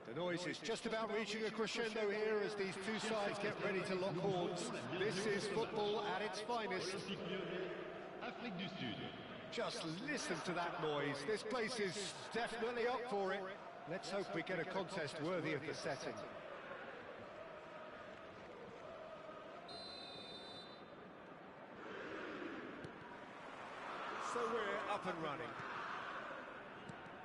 The noise is just about reaching a crescendo here as these two sides get ready to lock horns. This is football at its finest. Just listen to that noise. This place is definitely up for it. Let's hope we get a contest worthy of the setting. So we're up and running.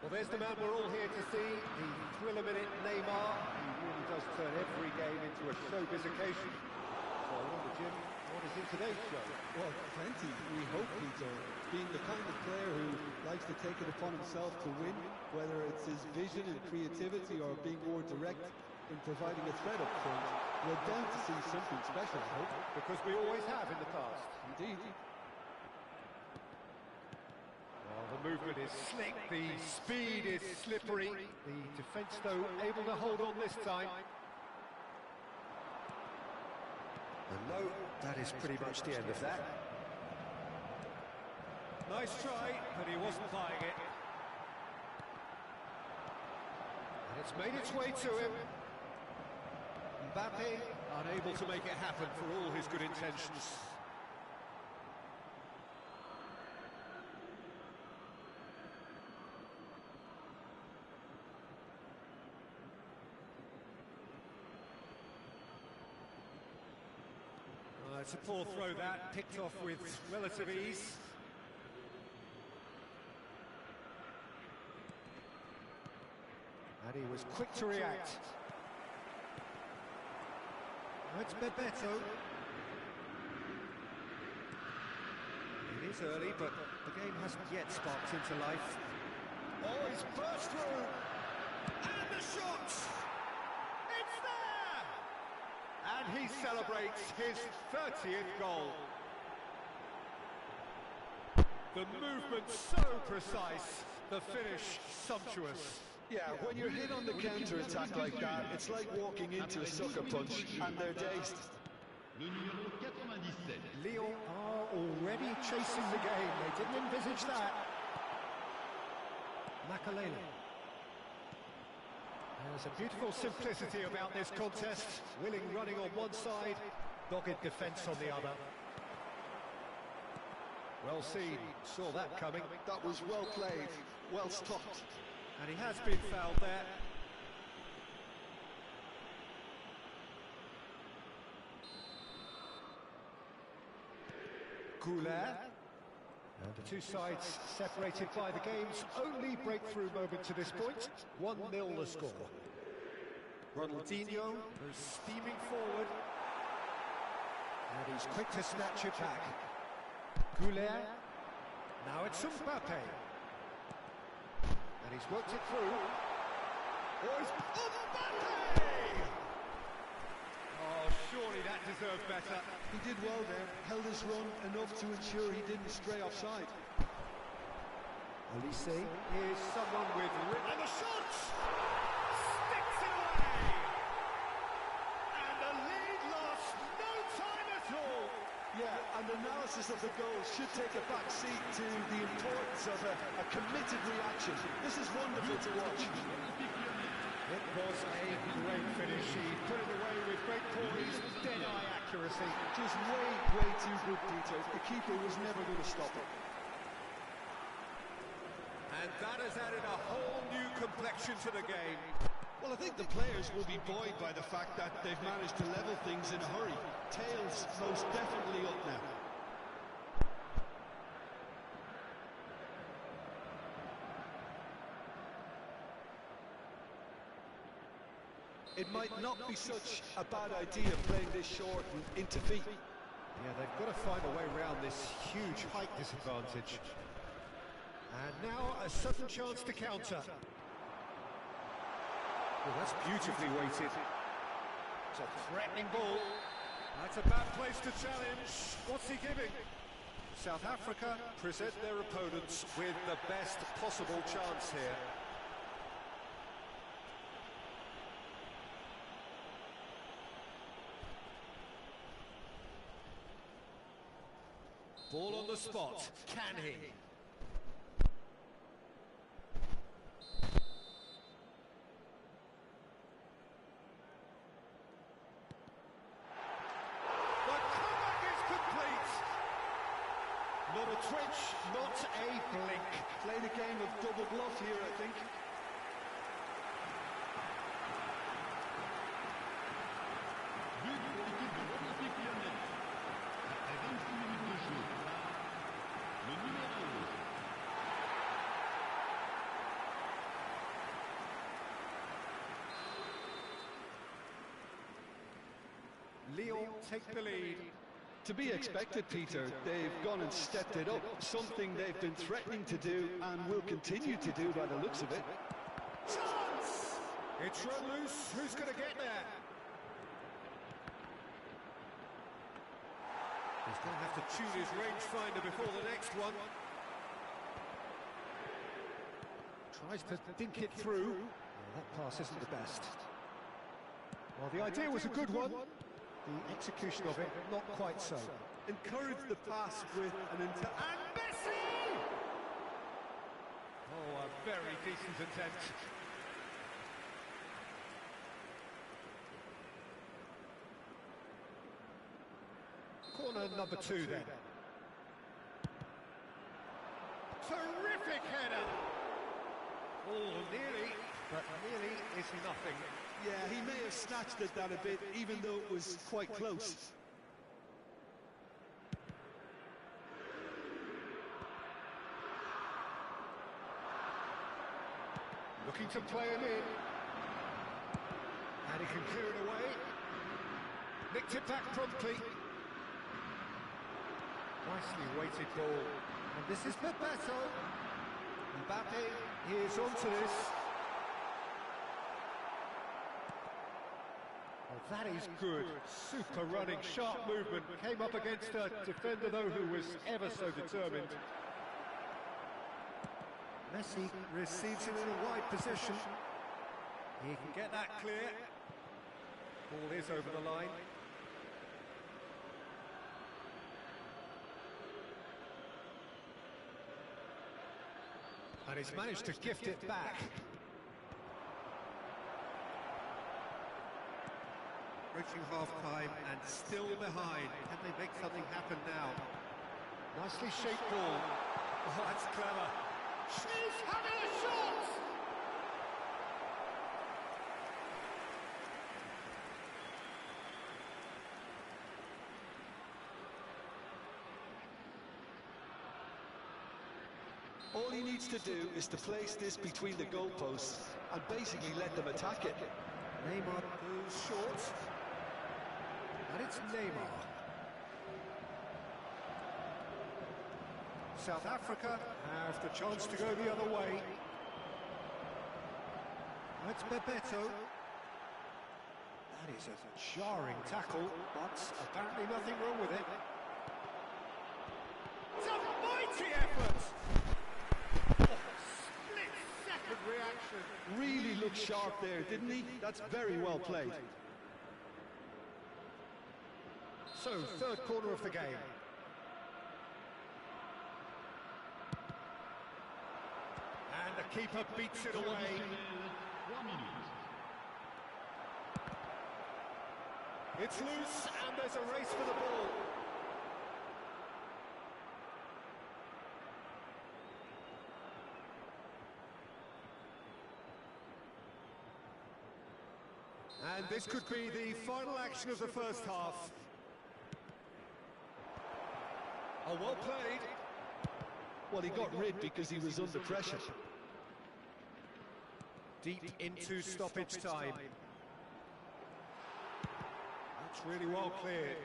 Well, there's the man we're all here to see, the thriller-minute Neymar. He really does turn every game into a showbiz occasion. So, I wonder, Jim, what is in today's show? Well, plenty. We hope he's being the kind of player who likes to take it upon himself to win, whether it's his vision and creativity or being more direct in providing a threat up front. We're bound to see something special, I hope. Because we always have in the past. Indeed. Well, the movement is slick, the speed is slippery. The defence, though, able to hold on this time. And no, that is pretty much the end of that. Nice try, but he wasn't buying it. And it's made its way to him. Mbappe unable to make it happen for all his good intentions. It's a poor throw that, picked off with relative ease. And he was quick to react. It's Bebeto. It is early, but the game hasn't yet sparked into life. Oh, he's burst through! And the shot! It's there! And he celebrates his 30th goal. The movement so precise, the finish sumptuous. Yeah, when you're hit on the counter-attack like that, it's like walking into a sucker punch, and they're dazed. Lyon are already chasing the game. They didn't envisage that. Makalele. There's a beautiful simplicity about this contest. Willing running on one side, dogged defence on the other. Well seen, saw that coming. That was well played. well stopped. And he has been fouled there. Goulet. And the two sides separated by the game's only breakthrough moment to this point. 1-0 the score. Ronaldinho is steaming forward. And he's quick to snatch it back. Goulet. Now it's Mbappe. And he's worked it through. Oh, it's Mbappe! Oh, surely that deserved better. He did well there, held his run enough to ensure he didn't stray offside. Olise is someone with... And the shot! Sticks it away! And the lead lost no time at all! Yeah, and analysis of the goal should take a back seat to the importance of a committed reaction. This is wonderful to watch. It was a great finish. He put it away with great poise, dead-eye accuracy. Just way too good, Peter. The keeper was never going to stop it. And that has added a whole new complexion to the game. Well, I think the players will be buoyed by the fact that they've managed to level things in a hurry. Tails most definitely up now. It might not be such a bad idea playing this short and into feet. Yeah, they've got to find a way around this huge height disadvantage. And now a sudden chance to counter. Well, that's beautifully weighted. It's a threatening ball. That's a bad place to challenge. What's he giving? South Africa present their opponents with the best possible chance here. Ball on the spot. Can he? The comeback is complete. Not a twitch, not a blink. Played a game of double bluff here, I think. Lyon take the lead. To be expected, Peter. They've gone and stepped it up, something they've been threatening to do and will continue to do by the looks of it. Chance! It's run loose. Who's going to get there? He's going to have to tune his rangefinder before the next one. Tries to dink it through. Well, that pass isn't the best. Well, the idea was a good one. The execution of it, not quite so. Encourage the pass with an And Messi! Oh, a very decent attempt. Corner number 2 then. Terrific header! Oh, nearly, but nearly is nothing. Yeah, he may have snatched at that a bit, even though it was quite close. Looking to play it in. And he can clear it away. Nicked it back promptly. Nicely weighted ball. And this is Bebeto. Mbappe is onto this. Oh, that is good. Super running, sharp movement. Came up against a defender, though, who was ever so determined. Messi receives it in a wide position. He can get that clear. Ball is over the line. And he's managed to gift it back. Reaching half-time and still behind. Can they make something happen now? Nicely shaped ball. Oh, that's clever. He's having a shot! All he needs to do is to place this between the goalposts and basically let them attack it. Neymar goes short. And it's Neymar. South Africa have the chance to go the other way. It's Bebeto. That is a jarring tackle, but apparently nothing wrong with it. It's a mighty effort! Split-second reaction. Really looked sharp there, didn't he? That's very well played. So, third corner of the game. And the keeper beats it away. It's loose, and there's a race for the ball. And this could be the final action of the first half. Oh, well played. Well, he got rid because he was under pressure. Deep into stoppage time. That's really well cleared.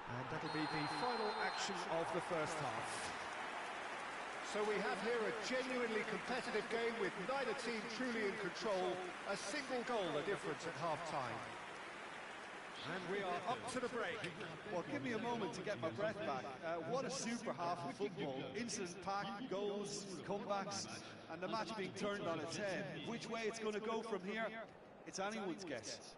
And that'll be the final action of the first half. So we have here a genuinely competitive game with neither team truly in control. A single goal the difference at half-time. And we are up to the break. Well, give me a moment to get my breath back. What a super half of football. Instant-packed goals, comebacks, and the match being turned on its head. Which way it's going to go from here, it's anyone's guess.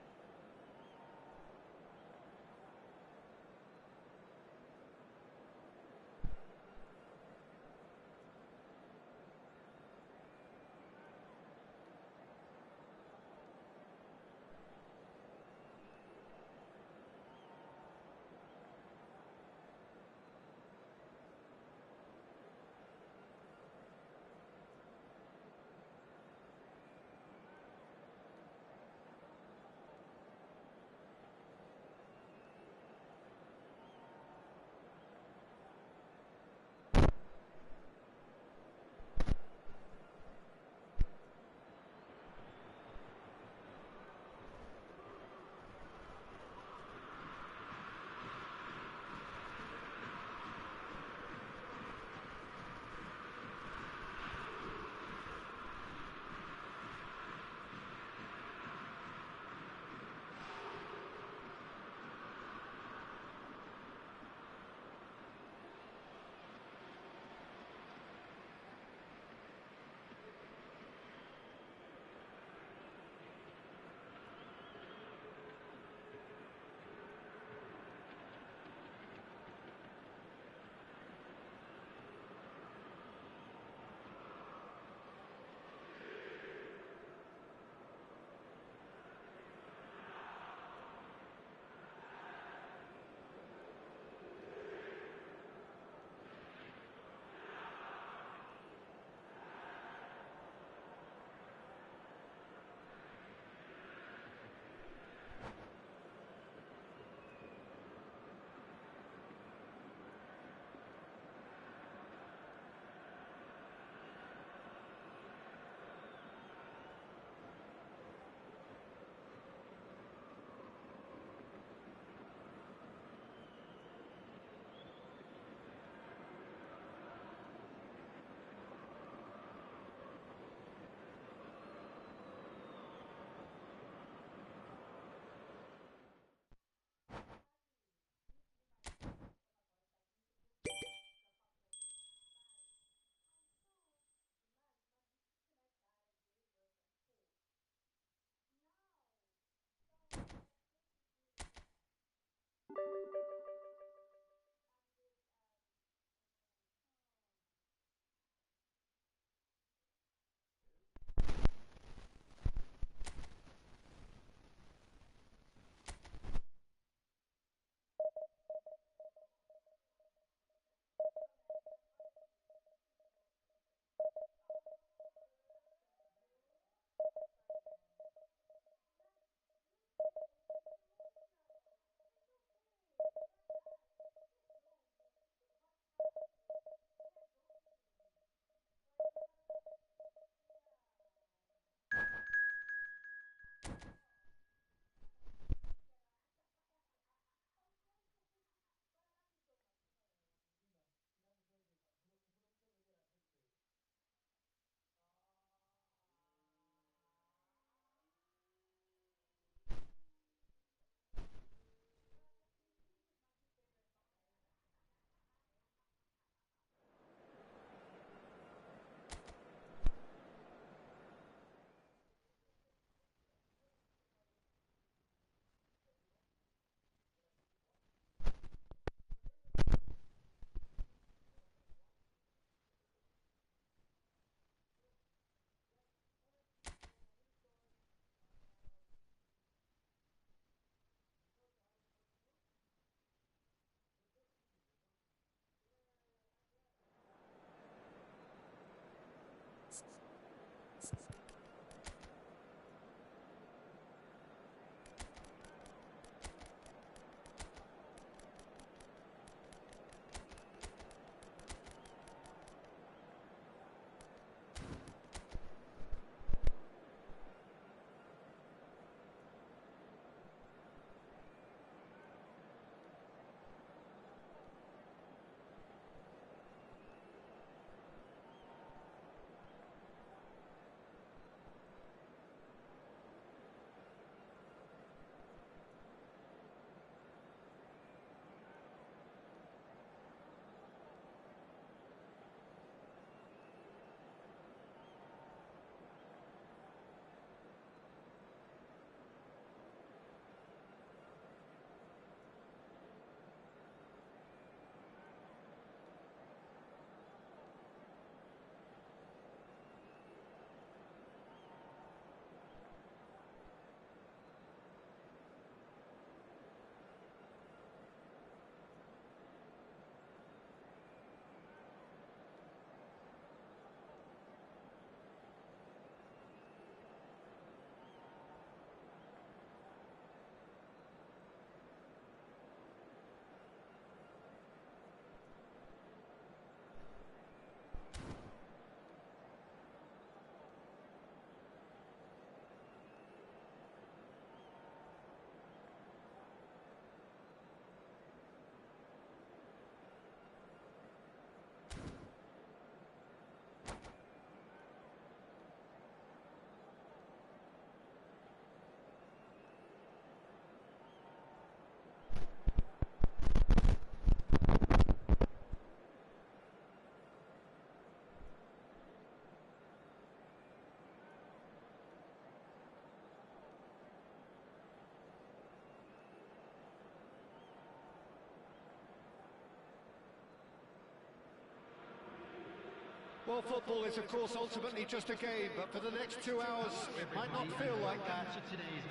Well, football is, of course, ultimately just a game, but for the next 2 hours, it might not feel like that.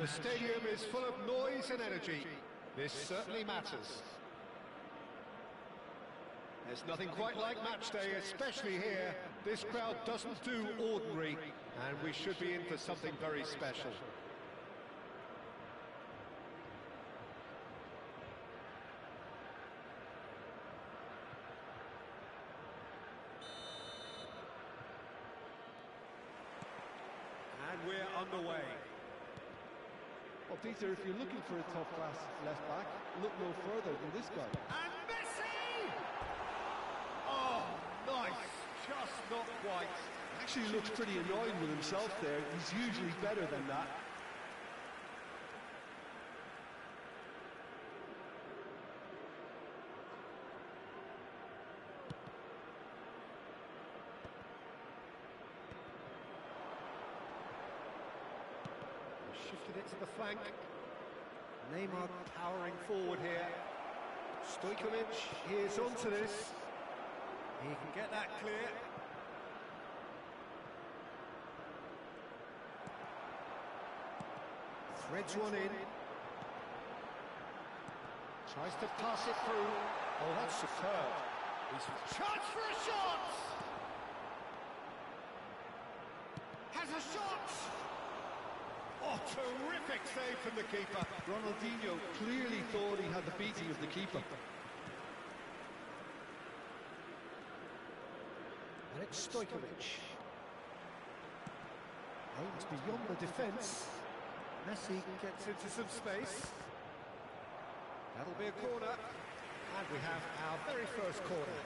The stadium is full of noise and energy. This certainly matters. There's nothing quite like match day, especially here. This crowd doesn't do ordinary, and we should be in for something very special. And we're underway. Well, Peter, if you're looking for a top-class left-back, look no further than this guy. And Messi! Oh, nice. Just not quite. Actually looks pretty annoyed with himself there. He's usually better than that. Shifted it to the flank. Neymar powering forward here. Stojkovic is onto this. He can get that clear. Threads one in. Tries to pass it through. Oh, that's superb. He's chance for a shot! Has a shot! Oh, terrific save from the keeper. Ronaldinho clearly thought he had the beating of the keeper. And it's Stojkovic. Aims beyond the defence. Messi gets into some space. That'll be a corner. And we have our very first corner.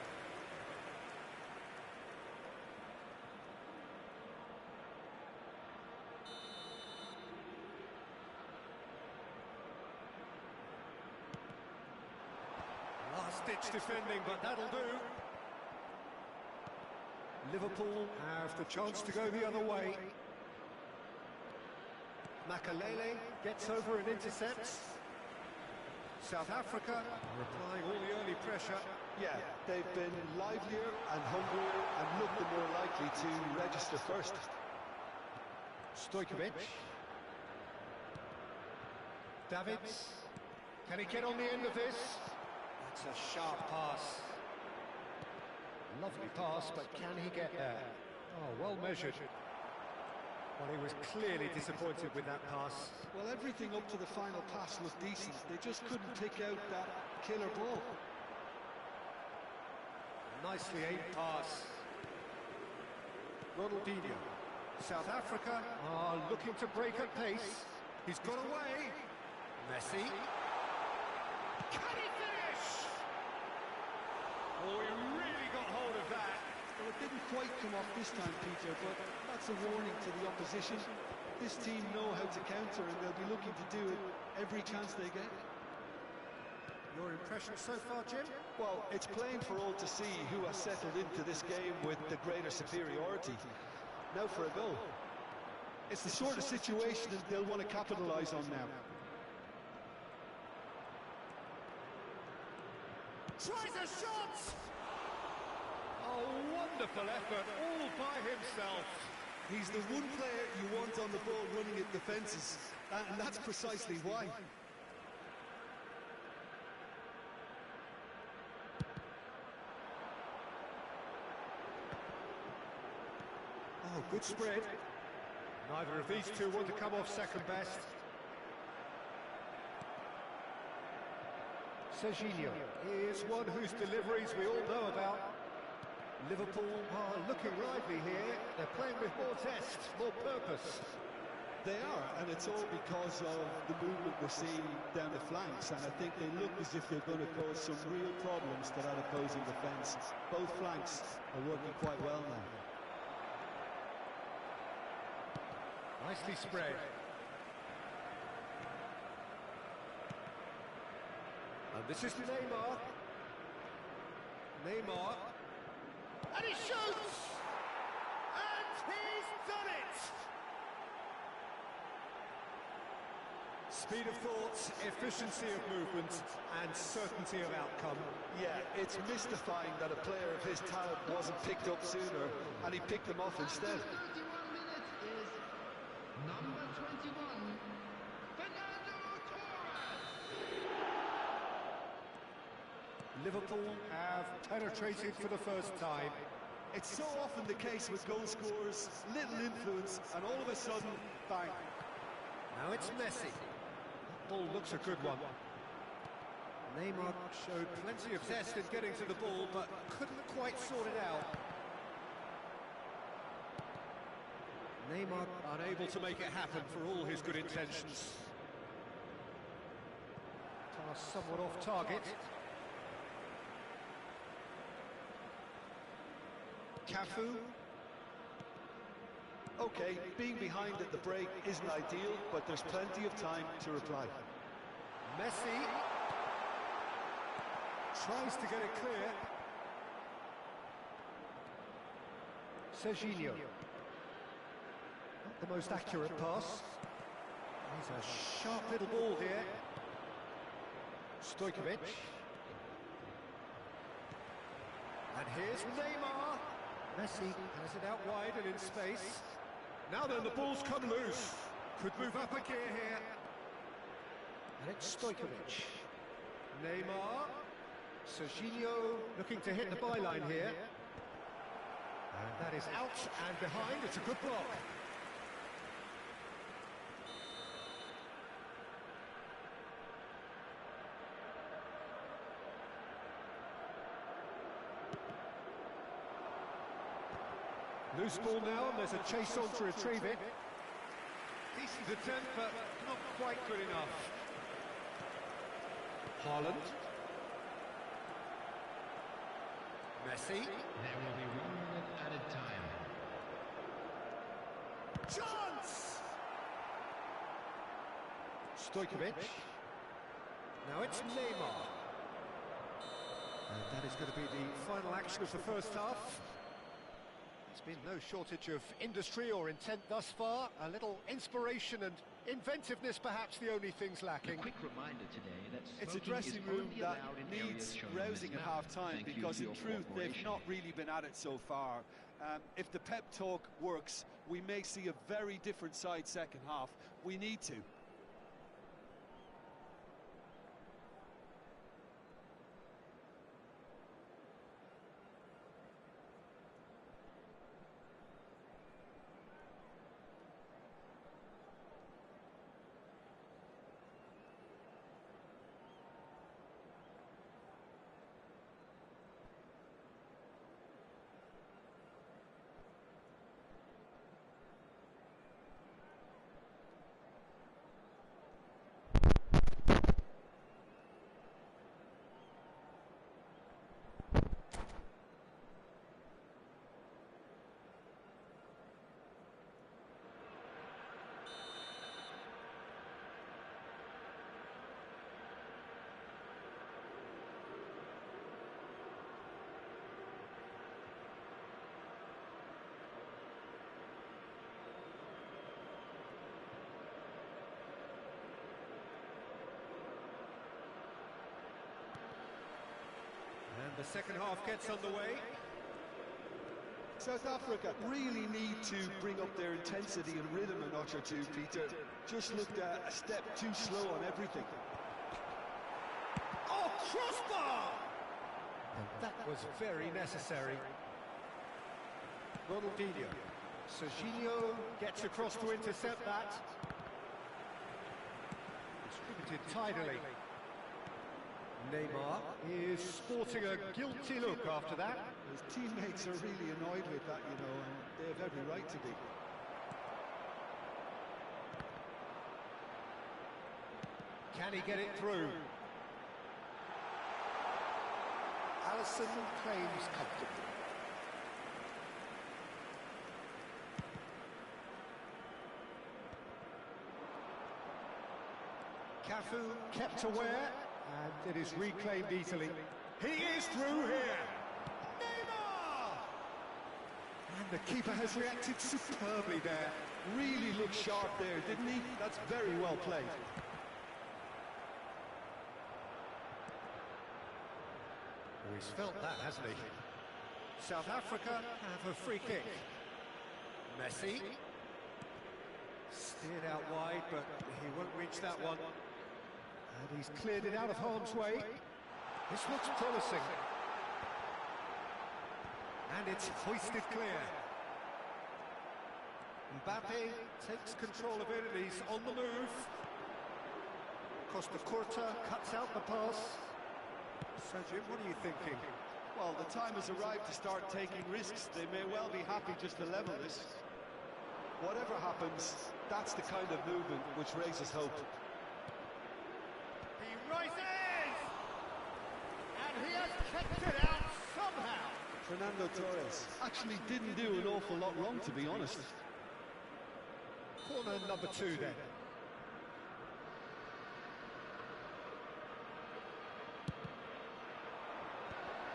Last-ditch defending, but that'll do. Liverpool have the chance to go the other way. Makalele gets over and intercepts. South Africa are applying all the early pressure. Yeah, they've been livelier and hungrier and looked the more likely to register first. Stojkovic. Davids. Can he get on the end of this? That's a sharp pass. Lovely pass, but can he get there? Oh, well measured. Well, he was clearly disappointed with that pass. Well, everything up to the final pass looked decent. They just couldn't pick out that killer ball. Nicely aimed pass. Ronaldinho. South Africa are looking to break at pace. He's got away. Messi. Can he finish? Oh, he really got hold of that. Well, it didn't quite come off this time, Peter, but that's a warning to the opposition. This team know how to counter, and they'll be looking to do it every chance they get. Your impression so far, Jim? Well, it's plain for all to see who has settled into this game with the greater superiority. Now for a goal. It's the sort of situation that they'll want to capitalise on now. Tries a shot! Oh, wonderful effort, all by himself. He's the one player you want on the ball running at defences, and that's precisely why. Oh, good spread. Neither of these two want to come off second best. Serginho is one whose deliveries we all know about. Liverpool are looking lively here. They're playing with more zest, more purpose. They are, and it's all because of the movement we're seeing down the flanks, and I think they look as if they're going to cause some real problems to that opposing defence. Both flanks are working quite well now. Nicely spread. And this is Neymar. Neymar. And he shoots! And he's done it! Speed of thought, efficiency of movement, and certainty of outcome. Yeah, it's mystifying that a player of his talent wasn't picked up sooner, and he picked them off instead. 31 minutes is number 21, Fernando Torres. Liverpool have penetrated for the first time. It's so often the case with goal scorers, little influence, and all of a sudden, bang. Now it's Messi. Ball looks a good one. Neymar showed plenty of zest in getting to the ball, but couldn't quite sort it out. Neymar unable to make it happen for all his good intentions. Pass somewhat off target. Cafu. Okay, being behind at the break isn't ideal, but there's plenty of time to reply. Messi tries to get it clear. Serginho. Not the most accurate pass. He's a sharp little ball here. Stojkovic. And here's Neymar. Messi has it out wide and in space. Now then, the ball's come loose. Could move up a gear here. And it's Stojkovic. Neymar. Serginho looking to hit the byline here. And that is out and behind. It's a good block. Loose ball now, and there's a chase on to retrieve it. Decent attempt, but not quite good enough. Haaland. Messi. There will be 1 minute added time. Chance! Stojkovic. Now it's Neymar. And that is going to be the final action of the first half. There's been no shortage of industry or intent thus far. A little inspiration and inventiveness, perhaps the only things lacking. A quick reminder today that It's a dressing room that needs rousing at half-time because, in truth, they've not really been at it so far. If the pep talk works, we may see a very different side second half. We need to. And the second half gets underway. South Africa really need to bring up their intensity and rhythm a notch or two, Peter. Just looked a step too slow on everything. Oh, crossbar! And that was very necessary. Ronaldinho. Serginho gets across to intercept that. Distributed tidily. Neymar is sporting a guilty look after that. His teammates are really annoyed with that, you know, and they have every right to be. Can he get it through? Alisson claims comfortably. Cafu kept aware, and it is reclaimed easily. He is through here! Neymar! And the keeper has reacted superbly there. Really looked sharp there, didn't he? That's very well played. he's felt that, hasn't he? South Africa have a free kick. Messi. Steered out wide, but he won't reach that one. And he's cleared it out of harm's way. This looks promising. And it's hoisted clear. Mbappe takes control of it and he's on the move. Costa Curta cuts out the pass. So Jim, what are you thinking? Well, the time has arrived to start taking risks. They may well be happy just to level this. Whatever happens, that's the kind of movement which raises hope. He rises! And he has kept it out somehow. Fernando Torres actually didn't do an awful lot wrong, to be honest. Corner number 2 then.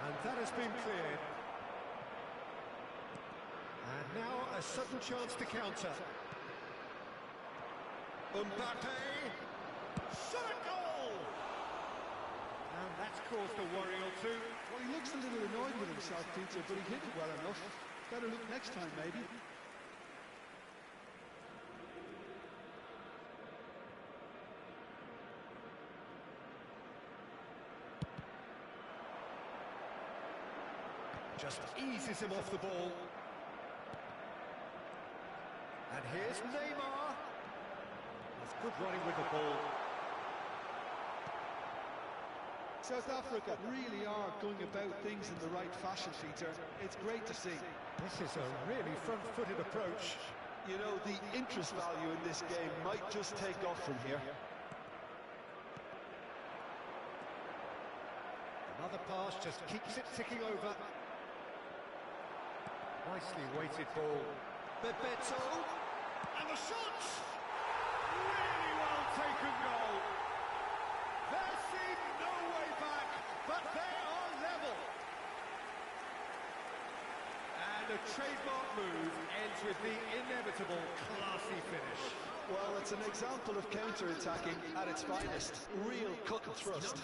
And that has been cleared. And now a sudden chance to counter. Mbappe! Shot a goal! And that's caused a worry or two. Well, he looks a little annoyed with himself, Peter, but he hit it well enough. Better look next time, maybe. Just eases him off the ball. And here's Neymar. That's good running with the ball. South Africa really are going about things in the right fashion, Peter. It's great to see. This is a really front-footed approach. You know, the interest value in this game might just take off from here. Another pass just keeps it ticking over. Nicely weighted ball. Bebeto. And the shot! Really well taken goal. There seemed no way back, but they are level. And a trademark move ends with the inevitable classy finish. Well, it's an example of counter-attacking at its finest. Real cut and thrust.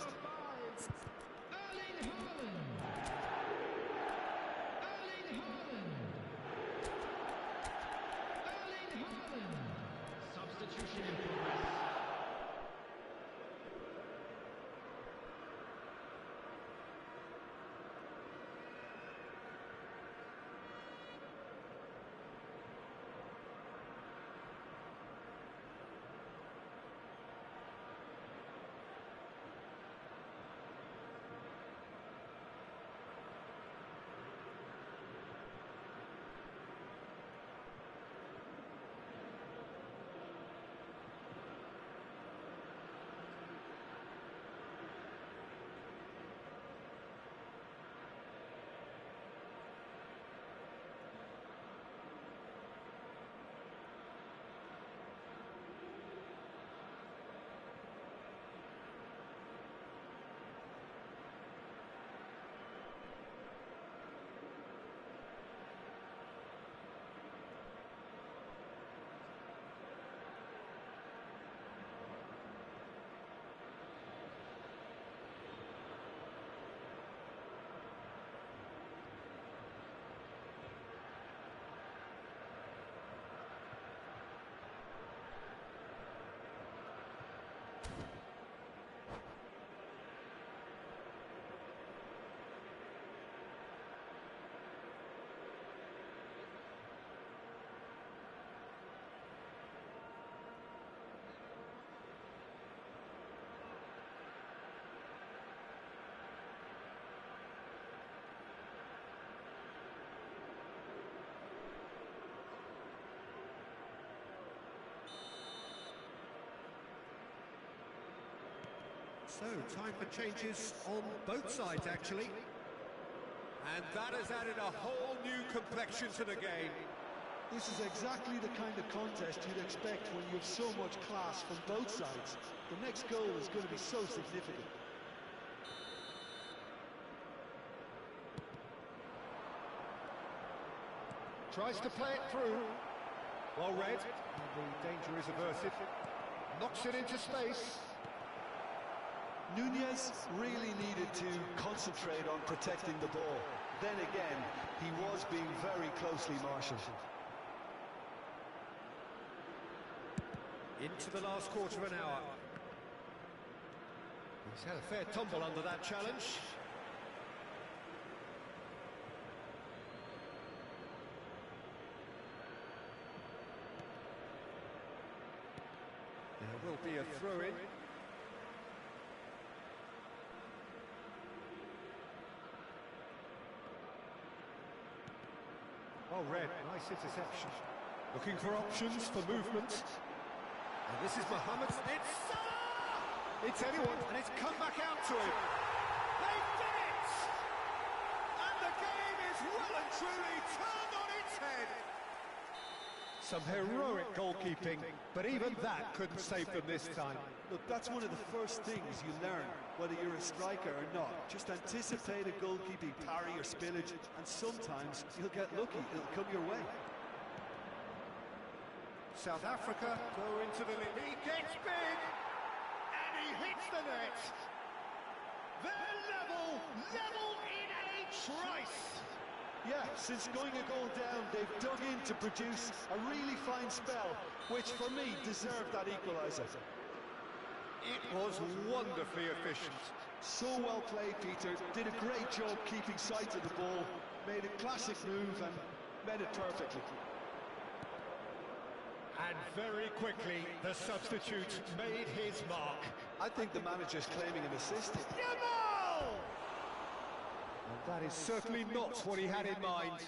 Substitution in progress. So, time for changes on both sides, actually. And that has added a whole new complexion to the game. This is exactly the kind of contest you'd expect when you have so much class from both sides. The next goal is going to be so significant. Tries to play it through. Well read. And the danger is averted. Knocks it into space. Nunez really needed to concentrate on protecting the ball. Then again, he was being very closely marshalled. Into the last quarter of an hour. He's had a fair tumble under that challenge. There will be a throw-in. Oh, Red, nice interception. Looking for options for movement. And this is Mohamed. It's Salah! It's anyone, and it's come back out to him. They did it! And the game is well and truly turned on its head. Some heroic goalkeeping, but even that couldn't save them this time. Look, that's one of the first things you learn, whether you're a striker or not. Just anticipate a goalkeeping parry or spillage, and sometimes you'll get lucky. It'll come your way. South Africa go into the lead. He gets big, and he hits the net. They're level in a trice. Yeah, since going a goal down, they've dug in to produce a really fine spell, which for me deserved that equaliser. It was wonderfully efficient. So well played, Peter. Did a great job keeping sight of the ball, made a classic move and made it perfectly. And very quickly, the substitute made his mark. I think the manager's claiming an assist. Yamal! And that is certainly not what he had in mind.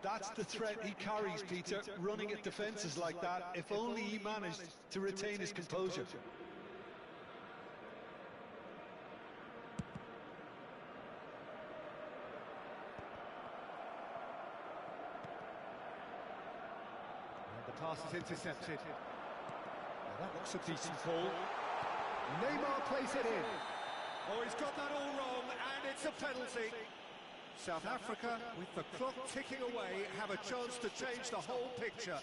That's the threat he carries, Peter, running at defences like that, if only he managed to retain his composure. Pass is intercepted. Now that looks a decent ball. Neymar plays it in. Oh, he's got that all wrong, and it's a penalty. South Africa, with the clock ticking away, have a chance to change the whole picture.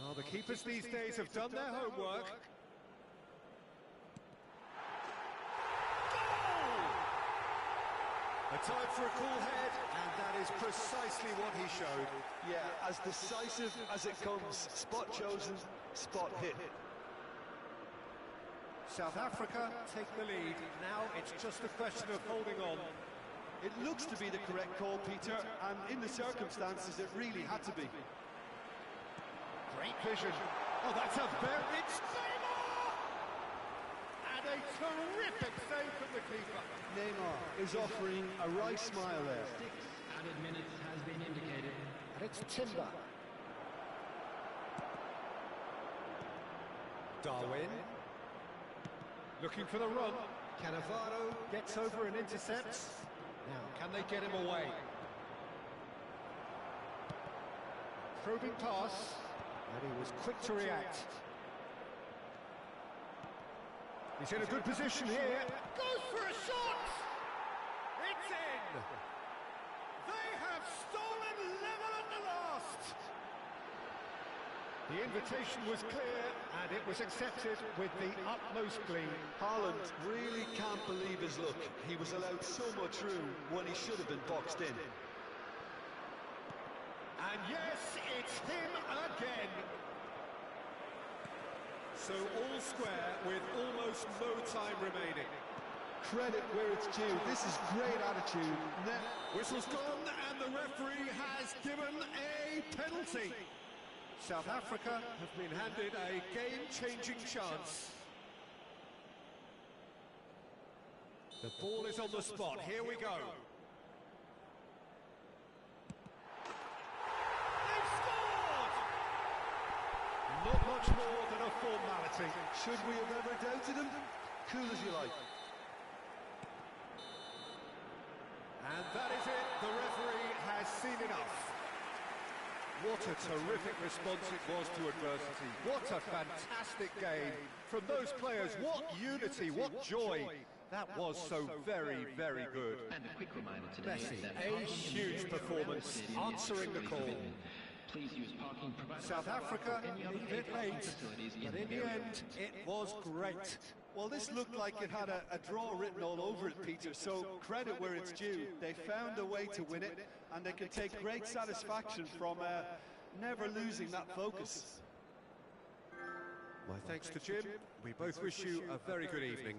Well, the keepers these days have done their homework. A time for a cool head, and that is precisely what he showed. Yeah, as decisive as it comes. Spot chosen, spot hit. South Africa take the lead. Now it's just a question of holding on. It looks to be the correct call, Peter, and in the circumstances it really had to be. Great vision. Oh, that's a very... It's Neymar! And a terrific save from the keeper. Neymar is offering a right smile there. 6 added minutes has been indicated. And it's Timber. Darwin. Looking for the run. Cannavaro gets over and intercepts. Now, can they get him away? Probing pass. And he was quick to react. He's in a good position here. Goes for a shot! It's in! They have stolen level at the last! The invitation was clear, and it was accepted with the utmost glee. Haaland really can't believe his luck. He was allowed so much room when he should have been boxed in. And yes, it's him again. So all square with almost no time remaining. Credit where it's due. This is great attitude. Whistle's gone and the referee has given a penalty. South Africa have been handed a game-changing chance. The ball is on the spot. Here we go. Not much more than a formality. Should we have ever doubted him? Cool as you like. And that is it. The referee has seen enough. What a terrific response it was to adversity. What a fantastic game from those players. What unity, what joy. That was so very, very good. And a quick reminder today Messi, that a huge performance, answering the call. Please use parking provided South Africa any other needed late, facilities but in the end, it was great. Well, this looked like it had a draw written all over it, Peter, so credit where it's due. They found a way to win it, and they can take great satisfaction from never losing that focus. My thanks to Jim. We both wish you a very good evening.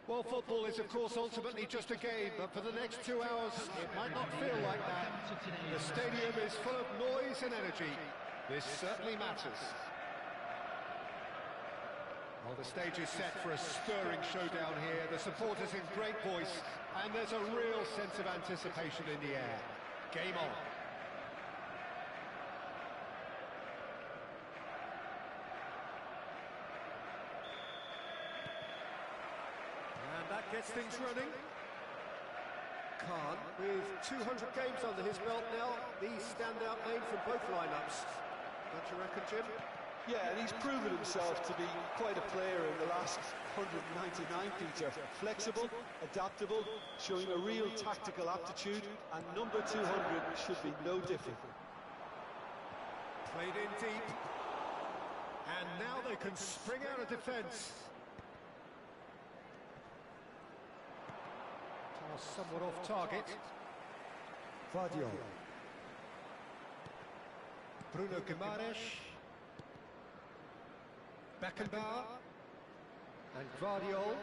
Well, football is, of course, ultimately just a game, but for the next 2 hours, it might not feel like that. The stadium is full of noise and energy. This certainly matters. Well, the stage is set for a stirring showdown here. The supporters in great voice, and there's a real sense of anticipation in the air. Game on. And that gets things running. Khan, with 200 games under his belt now, the standout name from both lineups. Don't you reckon, Jim? Yeah, and he's proven himself to be quite a player in the last 199, Peter. Flexible, adaptable, showing a real tactical aptitude, and number 200 should be no different. Played in deep, and now they can spring out of defence. Pass somewhat off target. Vardiol. Bruno Guimaraes. Beckenbauer. And Vardiol.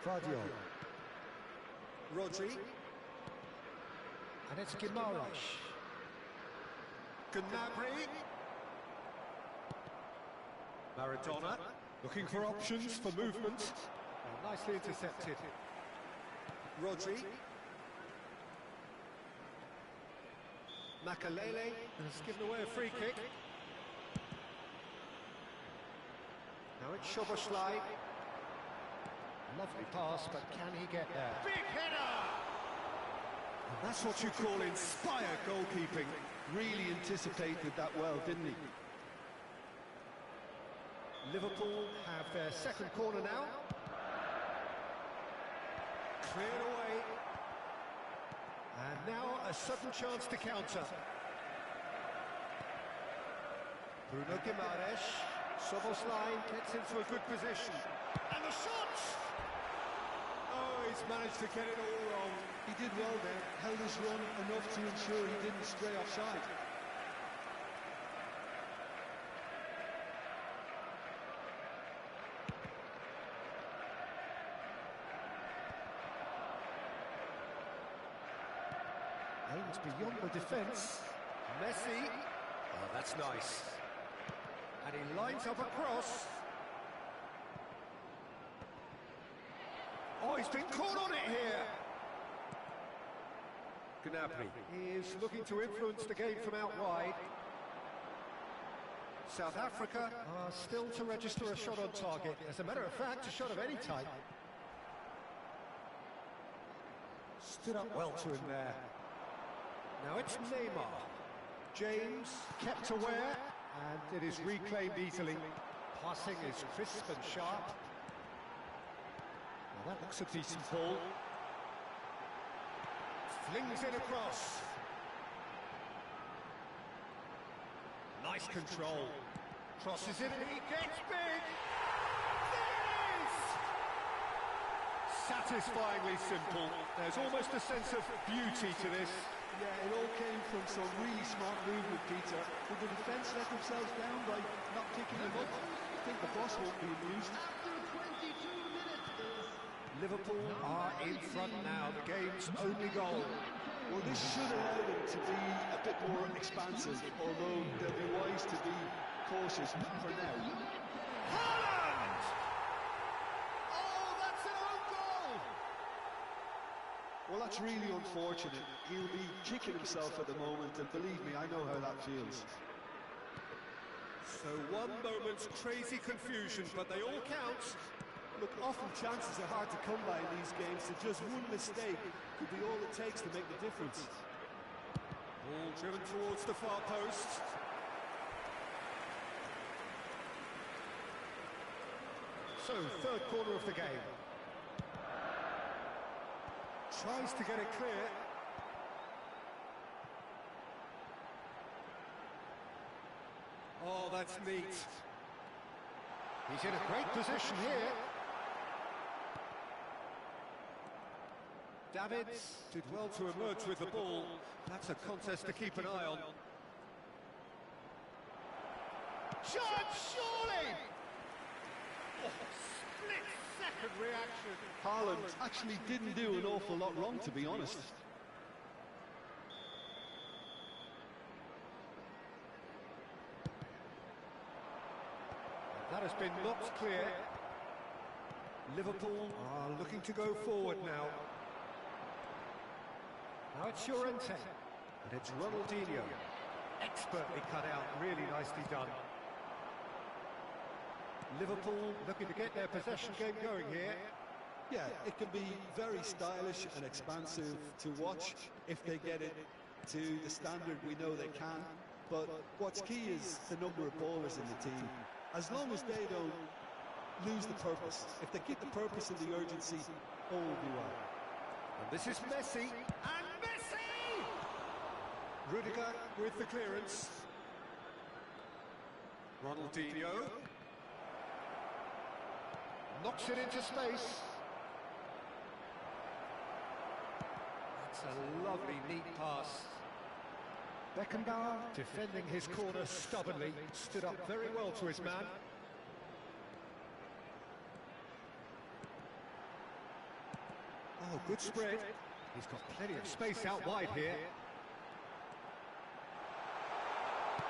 Vardiol. Rodri. And it's Guimaraes. Gnabry. Maradona. Looking for options for movement. Oh, nicely intercepted. Rodri. Makalele has given away a free kick. Now it's Szoboszlai. Lovely pass, but can he get there? Big header! And that's what you call inspired goalkeeping. Really anticipated that well, didn't he? Liverpool have their second corner now. Cleared away. And now a sudden chance to counter. Bruno Guimaraes. Szoboszlai gets into a good position. And the shot! Oh, he's managed to get it all wrong. He did well there, held his run enough to ensure he didn't stray offside. Aims beyond the defence. Messi. Oh, that's nice. And he lines up a cross. Oh, he's been caught on it here. Gnabry. He is looking to influence the game from out wide. South Africa are still to register a shot on target. As a matter of fact, a shot of any type. Stood up well to him there. Now it's Neymar. James kept aware, and it is reclaimed easily. Passing is crisp and sharp. Well, that looks a decent ball. Flings it across. Nice control. Crosses it and he gets big. There it is! Satisfyingly simple. There's almost a sense of beauty to this. Yeah, it all came from some really smart movement, Peter. Did the defence let themselves down by not picking them up? I think the boss won't be amused. Liverpool are in front now, the game's only goal. Well, this should allow them to be a bit more expansive, although they'll be wise to be cautious for now. Haaland! Oh, that's an own goal! Well, that's really unfortunate. He'll be kicking himself at the moment, and believe me, I know how that feels. So one moment's crazy confusion, but they all count. Look, often chances are hard to come by in these games, so just one mistake could be all it takes to make the difference. Ball driven towards the far post. So, third quarter of the game. Tries to get it clear. Oh, that's neat. He's in a great position here. Davids did well to emerge with the ball. That's a contest to keep an eye on. chance, surely! Oh, split-second reaction. Haaland actually didn't do an awful lot wrong, to be honest. That has been knocked clear. Liverpool are looking to go forward now. Now it's Llorente. And it's Ronaldinho. Expertly cut out, really nicely done. Liverpool looking to get their possession game going here. Yeah, it can be very stylish and expansive to watch if they get it to the standard we know they can. But what's key is the number of ballers in the team. As long as they don't lose the purpose, if they keep the purpose and the urgency, all will be well. And this is Messi. And Messi! Rudiger with the clearance. Ronaldinho. Knocks it into space. That's a lovely, neat pass. Beckenbauer, defending his corner stubbornly, stood up very well to his man. Oh, good spread. He's got plenty of space out wide here.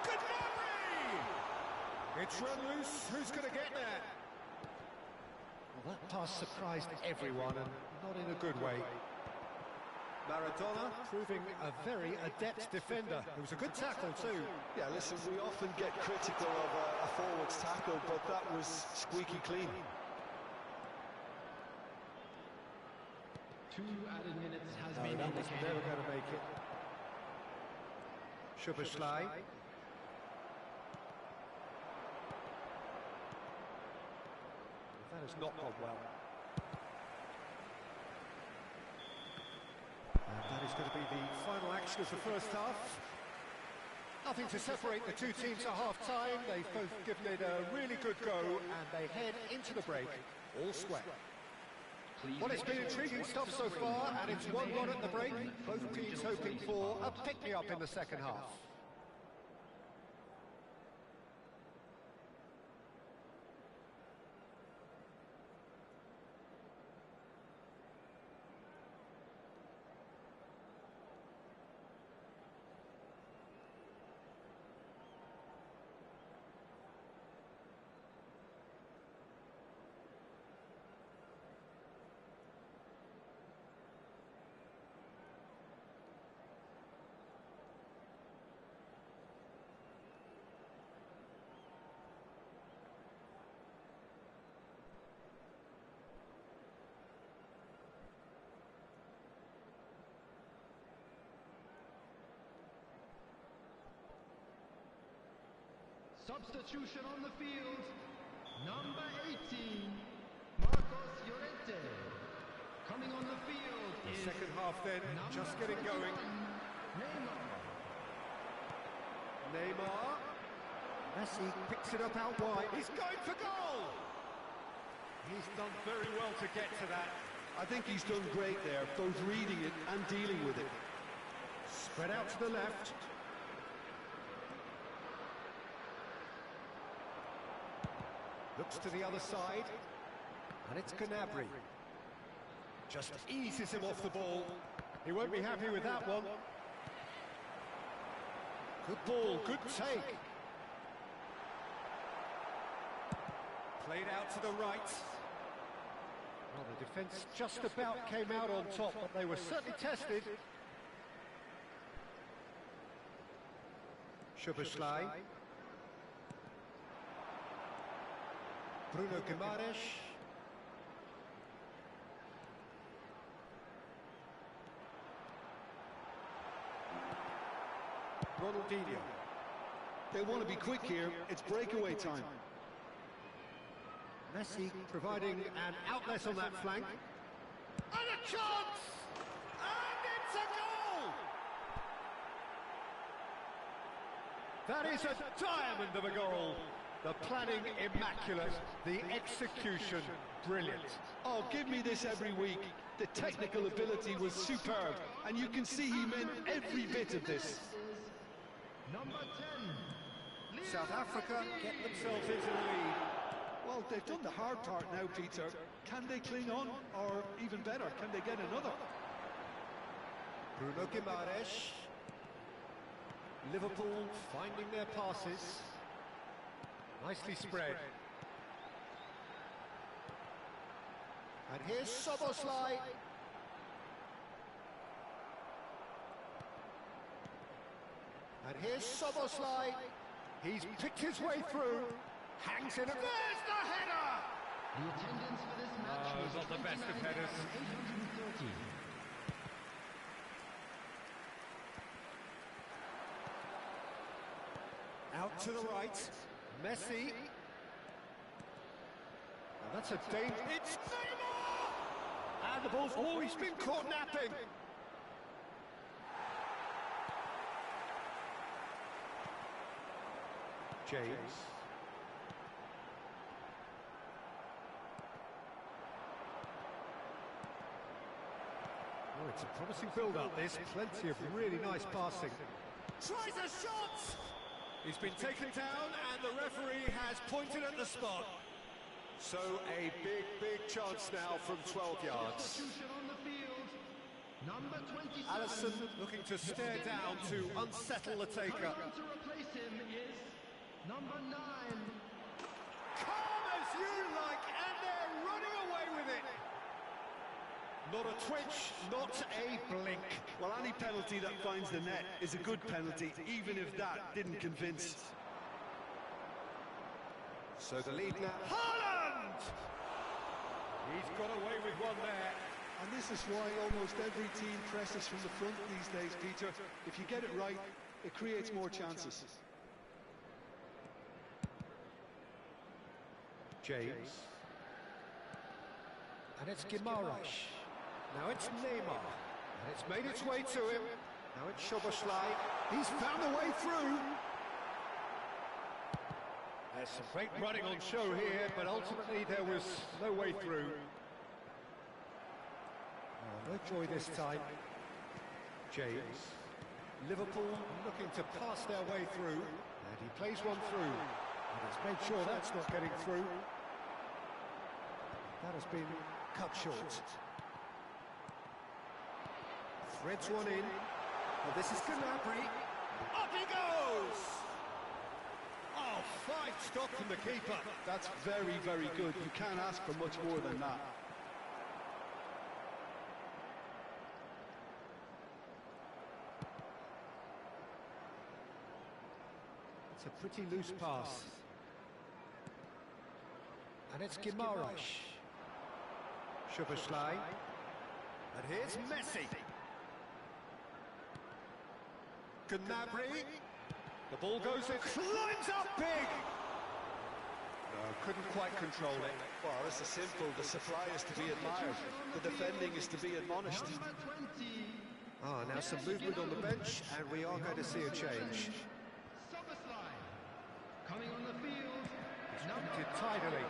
Gnabry! It's run loose. Who's going to get there? Well, that pass surprised everyone, and not in a good way. Maradona proving a very adept defender. It was a good tackle too. Yeah, listen, we often get critical of a forward's tackle, but that was squeaky clean. 2 added minutes has been That was indicated. never going to make it. Szoboszlai. That has not gone well. And that is going to be the final action of the first half. Nothing to separate the two teams at half-time. They've both given it a really good go, and they head into the break all square. Well, it's been intriguing stuff so far, and it's 1-1 at the break. Both teams hoping for a pick-me-up in the second half. Substitution on the field. Number 18, Marcos Llorente. Coming on the field The is second half then, just getting going. Neymar. Neymar. Messi picks it up out wide. He's going for goal! He's done very well to get to that. I think he's done great there, both reading it and dealing with it. Spread out to the left. Looks to the other side. And it's Gnabry. Just eases him off the ball. He won't be happy with that one. Good ball, good take. Played out to the right. Well, the defence just about came out on top, but they were certainly tested. Szoboszlai. Bruno Guimaraes. Ronaldinho. They want to be quick here. It's breakaway time. Messi providing an outlet on that flank. And a chance! And it's a goal! That is a diamond of a goal. The planning immaculate, the execution brilliant. Oh, give me this every week. The technical ability was superb, and you can see he meant every bit of this. Number 10, South Africa get themselves into the lead. Well, they've done the hard part now, Peter. Can they cling on, or even better, can they get another? Bruno Guimaraes. Liverpool finding their passes. Nicely spread. And here's Soboslai. And here's Soboslai. He's picked his way through. Hangs in, and there's the header! The attendance for this match was not the best of headers. 830. Out to the right. Messi. And that's a danger. It's Neymar! And the ball's always been caught napping. James. Oh, it's a promising build-up, this. Plenty of really nice passing. Tries a shot! He's been taken down, and the referee has pointed at the spot. So a big, big chance now from 12 yards. Substitution on the field. Number 27. Allison looking to stare down to unsettle the taker. Coming to replace him is number 9. Calm as you like, and they're running away with it. Not a twitch, not a blink. Well, any penalty that finds the net is a good penalty, even if that didn't convince. So the lead now. Haaland! He's got away with one there. And this is why almost every team presses from the front these days, Peter. If you get it right, it creates more chances. James. And it's Guimaraes. Now it's Neymar. And it's made its way to him. Now it's Soboslai. He's found a way through. There's some great running on show here, but ultimately there was no way through. Oh, no joy this time. James. Liverpool looking to pass their way through. And he plays one through. And he's made sure that's not getting through. That has been cut short. Threads one in. Well, this is Gnabry. Up he goes! Oh, fine stop from the keeper. That's very, very good. You can't ask for much more than that. It's a pretty loose pass. And it's Guimaraes. Soboslai. And here's Messi. Gnabry. The ball goes in, climbs up big! No, couldn't quite control it. Well, this is simple. The supply is to be admired. The defending is to be admonished. Number 20. Ah, now some movement on the bench, and we are going to see a change. Soboslai. Coming on the field. Did tidily.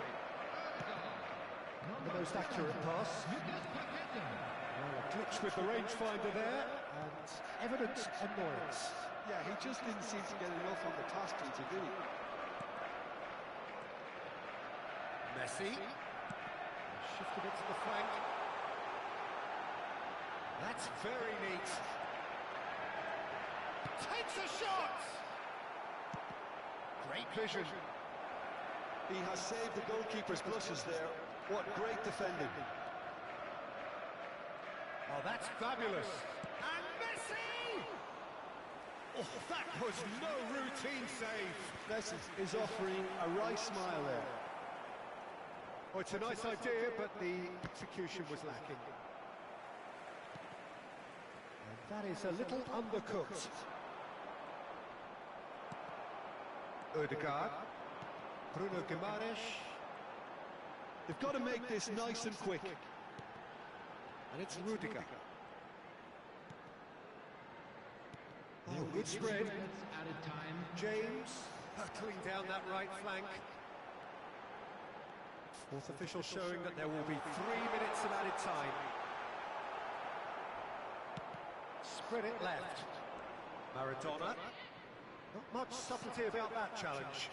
The most accurate pass. Well, a glitch with the rangefinder there, and evident annoyance. Yeah, he just didn't seem to get enough on the pass to did he? Messi. Shifted it to the flank. That's very neat. Takes a shot! Great vision. He has saved the goalkeeper's blushes there. What great defending. Oh, that's fabulous. And Messi! Oh, that was no routine save. Messi is offering a wry smile there. Oh, it's a nice idea, but the execution was lacking. And that is a little undercooked. Odegaard. Bruno Guimaraes. They've got to make this nice and quick. And it's Rudiger. Oh, good spread. Added time. James hurtling down that right flank. Fourth official showing that there will be 3 minutes of added time. Spread it left. Maradona. Not much subtlety about that challenge.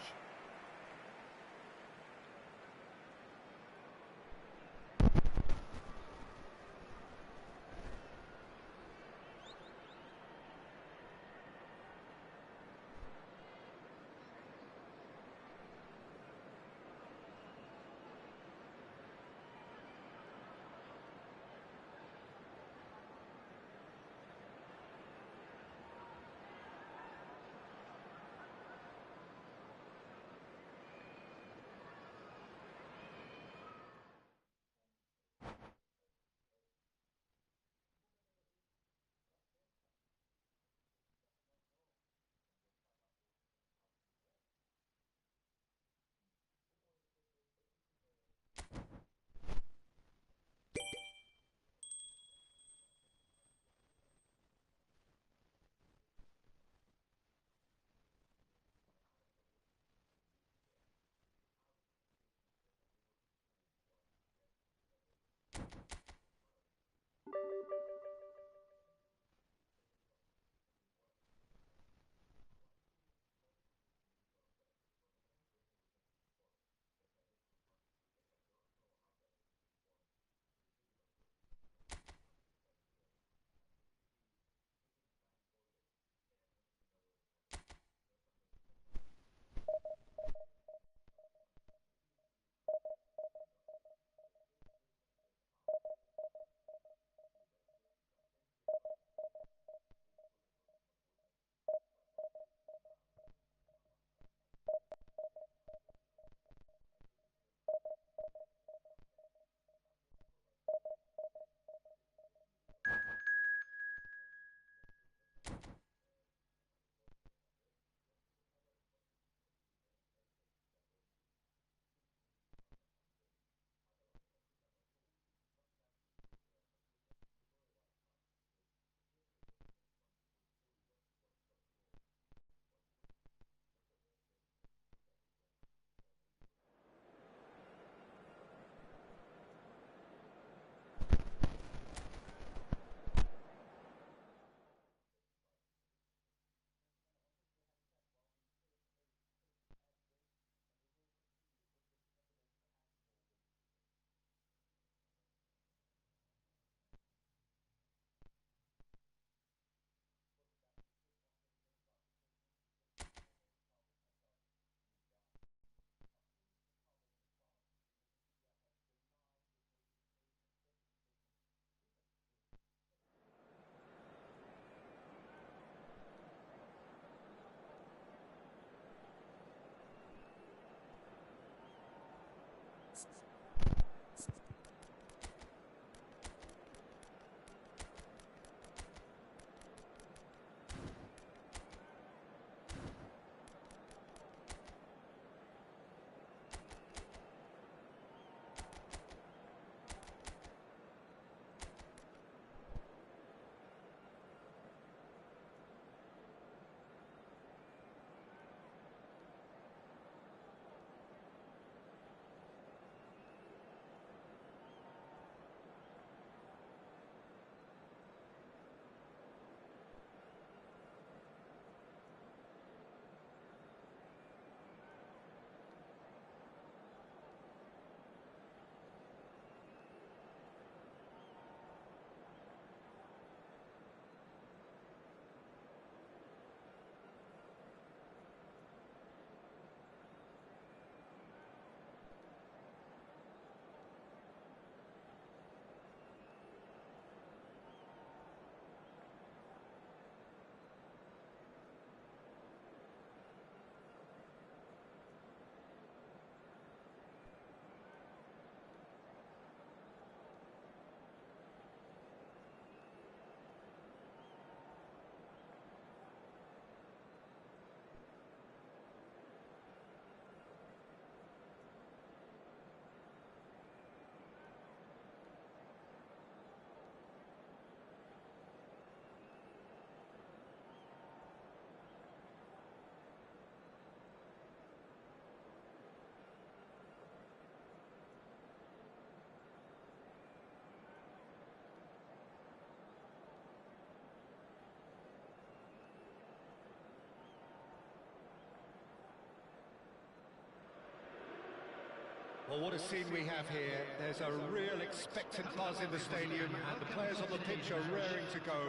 Well, what a scene we have here. There's a real expectant buzz in the stadium, and the players on the pitch are raring to go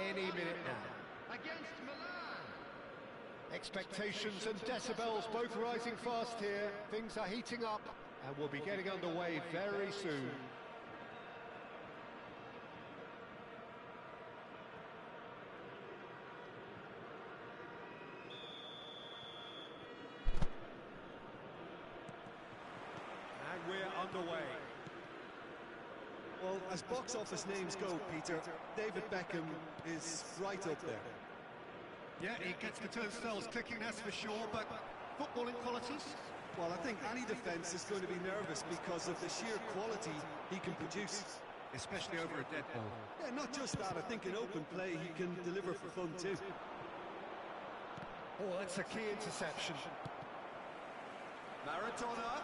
any minute now. Against Milan. Expectations and decibels both rising fast here. Things are heating up, and we'll be getting underway very soon. And we're underway. Well, as box office names go, Peter, David Beckham is right up there. Yeah, he gets the turnstiles clicking, that's for sure, but footballing qualities? Well, I think any defence is going to be nervous because of the sheer quality he can produce. Especially over a dead ball. Yeah, not just that, I think in open play he can deliver for fun too. Oh, that's a key interception. Maradona.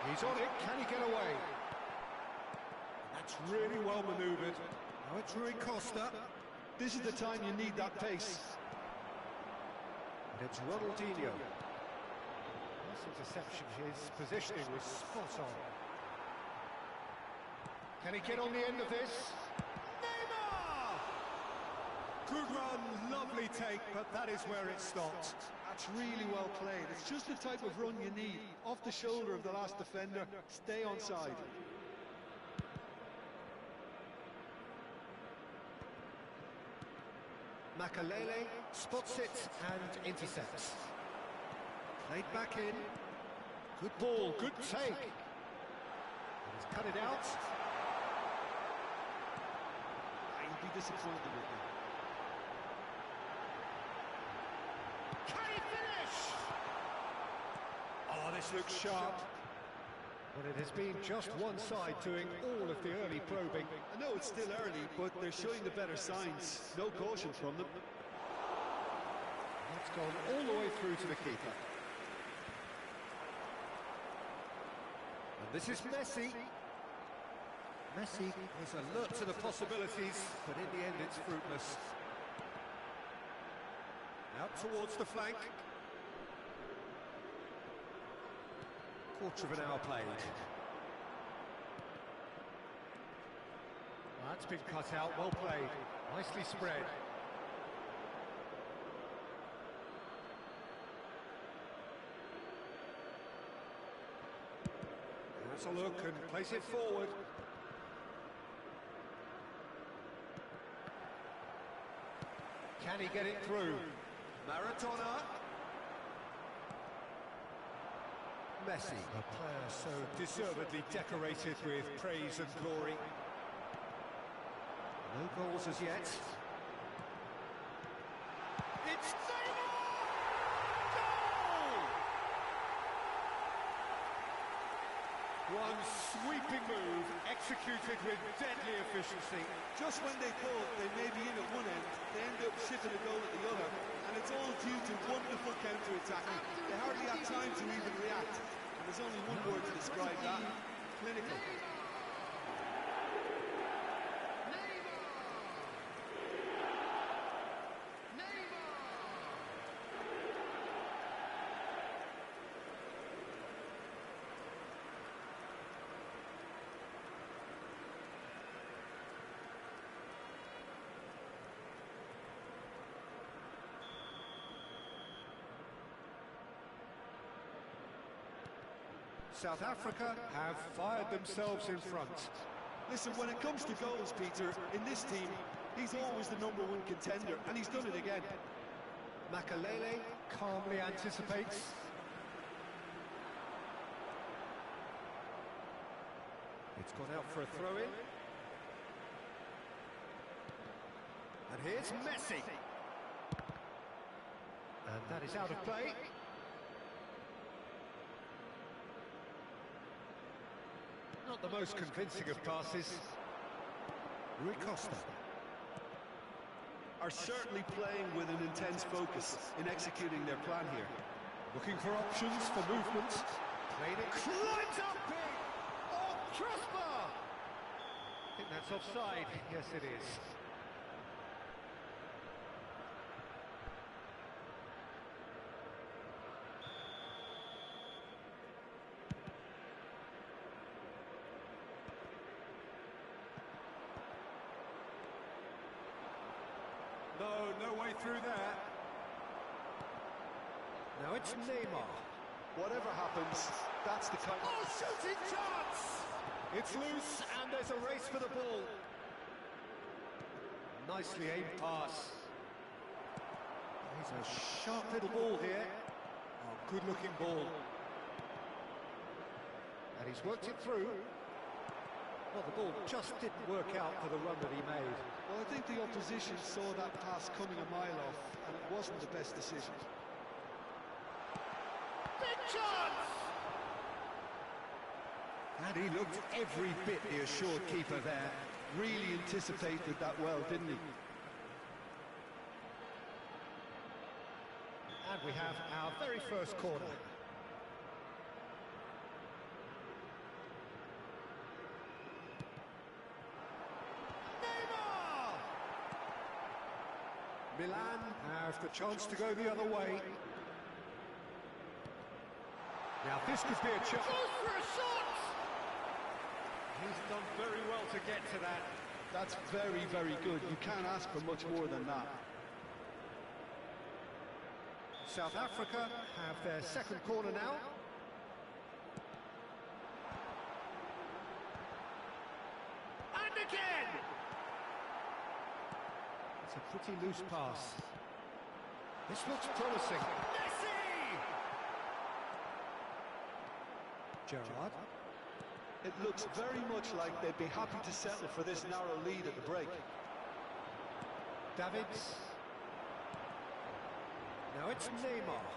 He's on it, can he get away? That's really well manoeuvred. Now it's Rui Costa. This is the time you need that pace. And it's Ronaldinho. This interception, his positioning was spot on. Can he get on the end of this? Neymar! Good run, lovely take, but that is where it stopped. That's really well played. It's just the type of run you need. Off the shoulder of the last defender, stay onside. Makalele spots it and intercepts. Played back in. Good ball, good take. He's cut it out. I'd be disappointed with him. Can he finish? Oh, this looks sharp. But it has been just one side doing all of the early probing. I know it's still early, but they're showing the better signs. No caution from them. That's gone all the way through to the keeper. And this is Messi. Messi Was alert to the possibilities, but in the end it's fruitless. Out towards the flank. quarter of an hour played. That's been cut out, well played. Nicely spread. That's a look and place it forward. Can he get it through? Maradona. Messi. A player so deservedly decorated with praise and glory. No goals as yet. It's Neymar! Goal! One sweeping move executed with deadly efficiency. Just when they thought they may be in at one end, they end up shipping a goal at the other, and it's all due to wonderful counter-attacking. They hardly have time to even react, and there's only one word to describe that: clinical. South Africa have fired themselves in front. Listen, when it comes to goals, Peter, in this team, he's always the #1 contender, and he's done it again. Makalele calmly anticipates. It's gone out for a throw-in. And here's Messi. And that is out of play. Not the most convincing of passes. Rui Costa. Are certainly playing with an intense focus in executing their plan here. Looking for options for movement. Played it. Climbs up big! Oh, crossbar! I think that's offside. Yes, it is. No, no way through there. Now it's Neymar. Whatever happens, that's the kind Oh, shooting chance! It's loose, and there's a race for the ball. Nicely aimed pass. He's a sharp little ball here. Oh, good-looking ball. And he's worked it through. Well, the ball just didn't work out for the run that he made. Well, I think the opposition saw that pass coming a mile off, and it wasn't the best decision. Big chance! And he looked every bit the assured keeper there. Really anticipated that well, didn't he? And we have our very first corner. Neymar! Milan have the chance to go the other way. Now this could be a chance. Goes for a shot! He's done very well to get to that. That's very, very good. You can't ask for much more than that. South Africa have their second corner now. And again! It's a pretty loose pass. This looks promising. Messi! Gerrard. It looks very much like they'd be happy to settle for this narrow lead at the break. Davids. Now it's Neymar.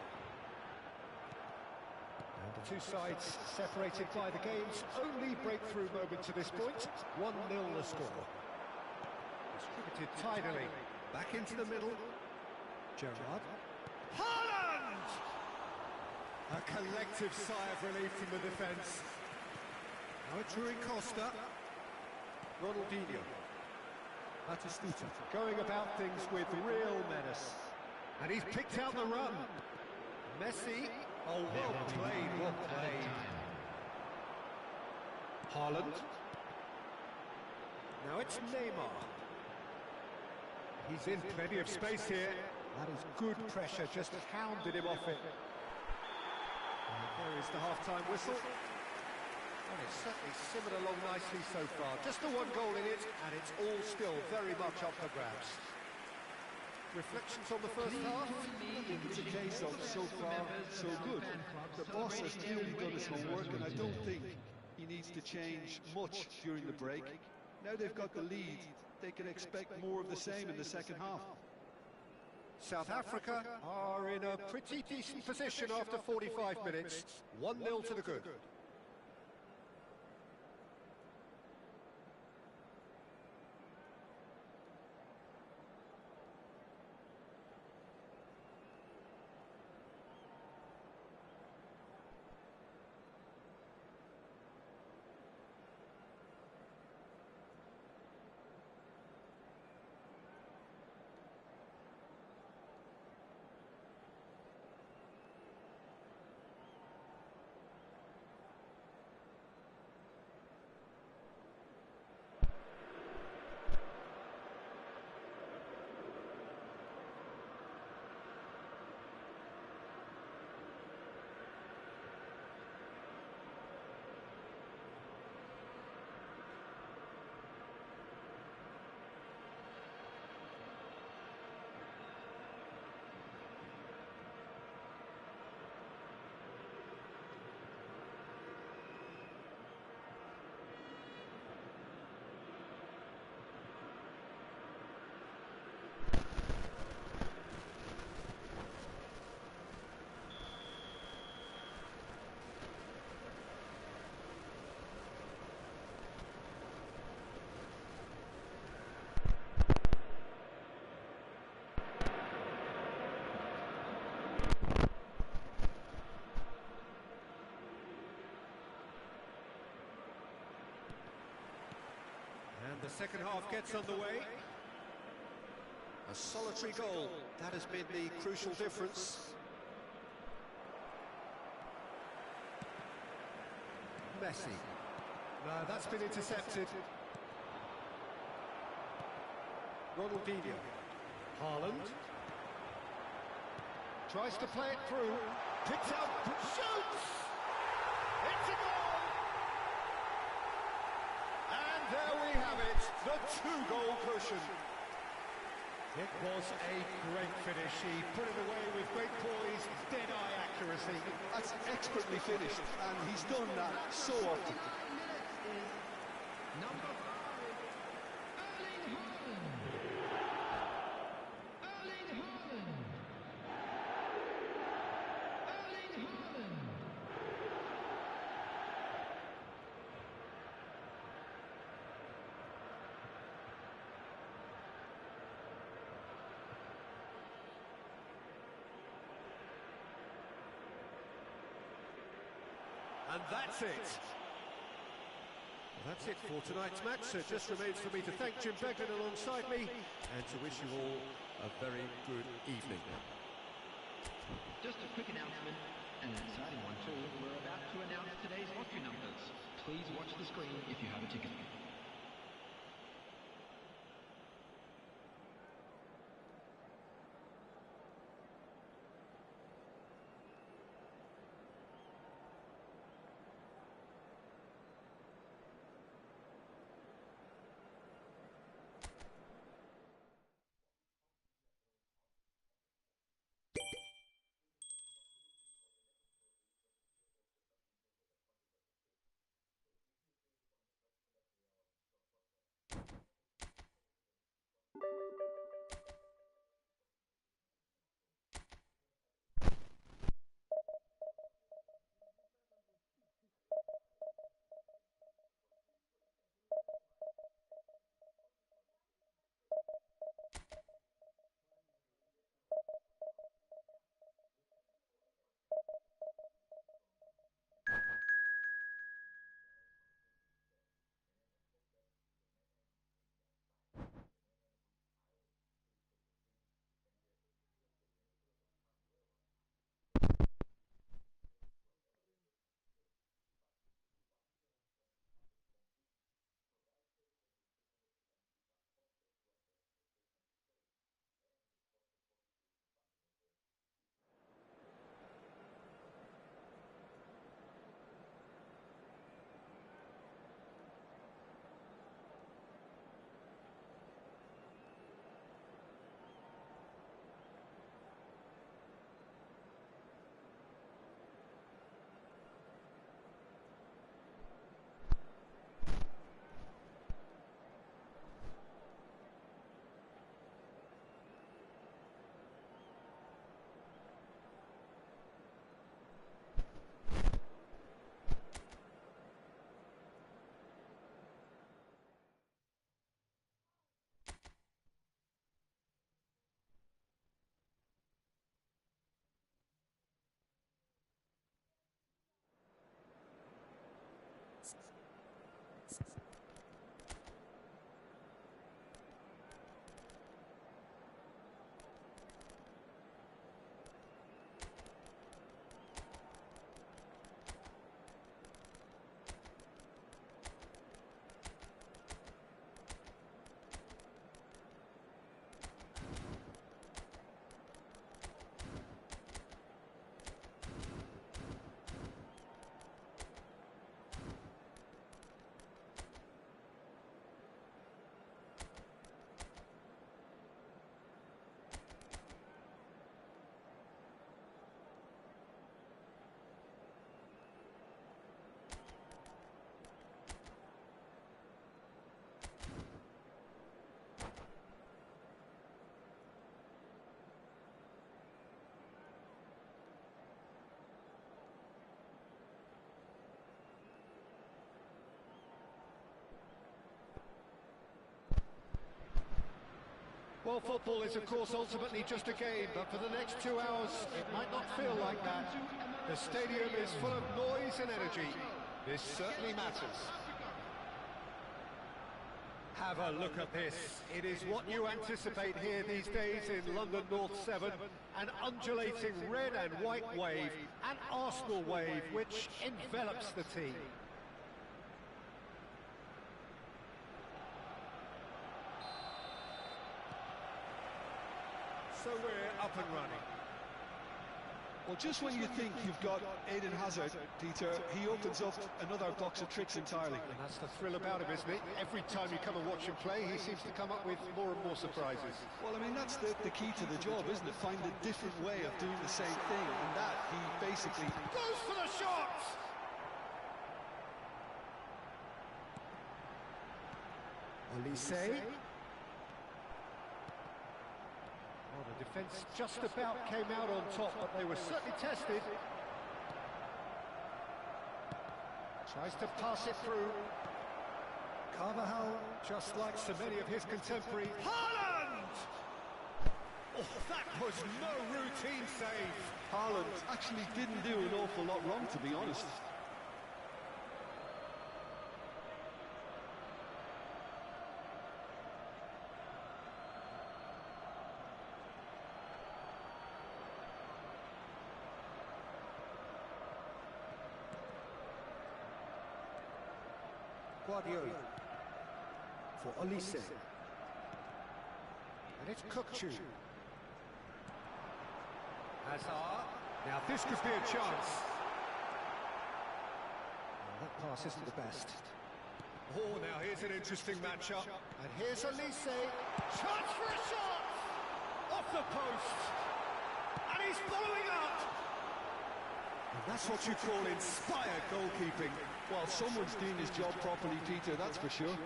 And the two sides separated by the game's only breakthrough moment to this point. 1-0 the score. Distributed tidily. Back into the middle. Gerrard. Haaland! A collective sigh of relief from the defence. Now it's Rui Costa. Ronaldinho. Batistuta. Going about things with real menace. And he's picked out the run. Messi. Oh, well played, well played. Haaland. Now it's Neymar. He's in plenty of space here. That is good pressure, just hounded him off it. And there is the half-time whistle. And it's certainly simmered along nicely so far. Just the one goal in it, and it's all still very much up for grabs. Reflections on the first half? I think it's a case of so far, so good. The boss has clearly done his homework, and I don't think he needs to change much during the break. Now they've got the lead, they can expect more of the same in the second half. South Africa are in a pretty decent position after 45 minutes. 1-0 to the good. The second half gets underway. A solitary goal, that has been the crucial difference. Messi. No, that's been intercepted. Ronaldinho. Haaland. Tries to play it through. Picks out, shoots! It's a goal! And there we have it, the two-goal cushion. It was a great finish. He put it away with great poise, dead-eye accuracy. That's expertly finished, and he's done that so often. 9 minutes is number 5, Erling Haaland. Erling Haaland. Erling Haaland. And that's it. Well, that's it for tonight's match. So it just remains for me to thank Jim Beglin alongside me and to wish you all a very good evening. Just a quick announcement, and an exciting one too. We're about to announce today's lottery numbers. Please watch the screen if you have a ticket. Well, football is, of course, ultimately just a game, but for the next 2 hours, it might not feel like that. The stadium is full of noise and energy. This certainly matters. Have a look at this. It is what you anticipate here these days in London North 7. An undulating red and white wave, an Arsenal wave, which envelops the team. So we're up and running. Well, just when you think you've got Eden Hazard, Peter, he opens up another box of tricks entirely. And that's the thrill about him, isn't it? Every time you come and watch him play, he seems to come up with more and more surprises. Well, I mean, that's the key to the job, isn't it? Find a different way of doing the same thing, and that he basically... Goes for the shot! Olise. Well, the defence just about came out on top, but they were certainly tested. Tries to pass it through. Carvajal, just like so many of his contemporaries. Haaland! Oh, that was no routine save. Haaland actually didn't do an awful lot wrong, to be honest. Guardiola for Olise. And it's Kukçu. Hazard. Now this could be a chance. Well, that pass isn't the best. Oh, now here's an interesting matchup. And here's Olise. Chance for a shot! Off the post. And he's following up. And that's what you call inspired goalkeeping. Well, someone's doing his job properly, Peter, that's for sure.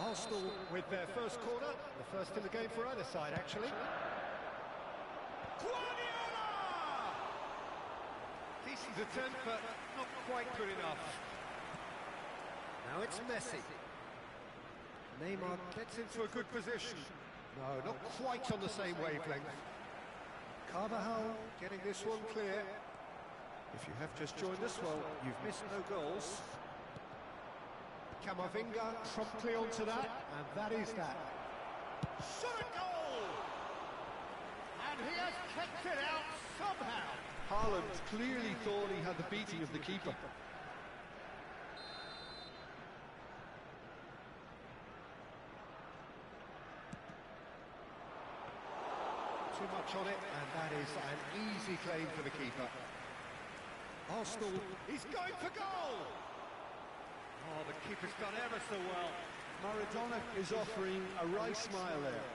Arsenal with their first corner, the first in the game for either side, actually. Guardiola! Decent attempt, but not quite good enough. Now it's Messi. Neymar gets into a good position. No, not quite on the same wavelength. Carvajal getting this one clear. If you have just joined us, well, you've missed no goals. Camavinga promptly onto that, and that is that. Shot a goal! And he has kept it out somehow. Haaland clearly thought he had the beating of the keeper. Too much on it, and that is an easy claim for the keeper. Arsenal, he's going for goal! Oh, the keeper's done ever so well. Maradona is offering a wry smile there.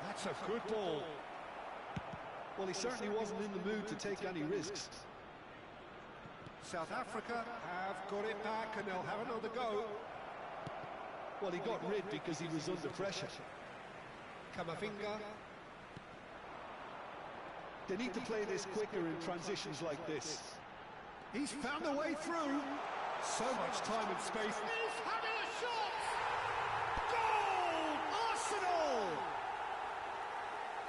That's a good ball. Well, he certainly wasn't in the mood to take any risks. South Africa have got it back, and they'll have another go. Well, he got rid because he was under pressure. Camavinga. They need to play this quicker in transitions like this. He's found a way through. So much time and space. He's having a shot! Goal! Arsenal!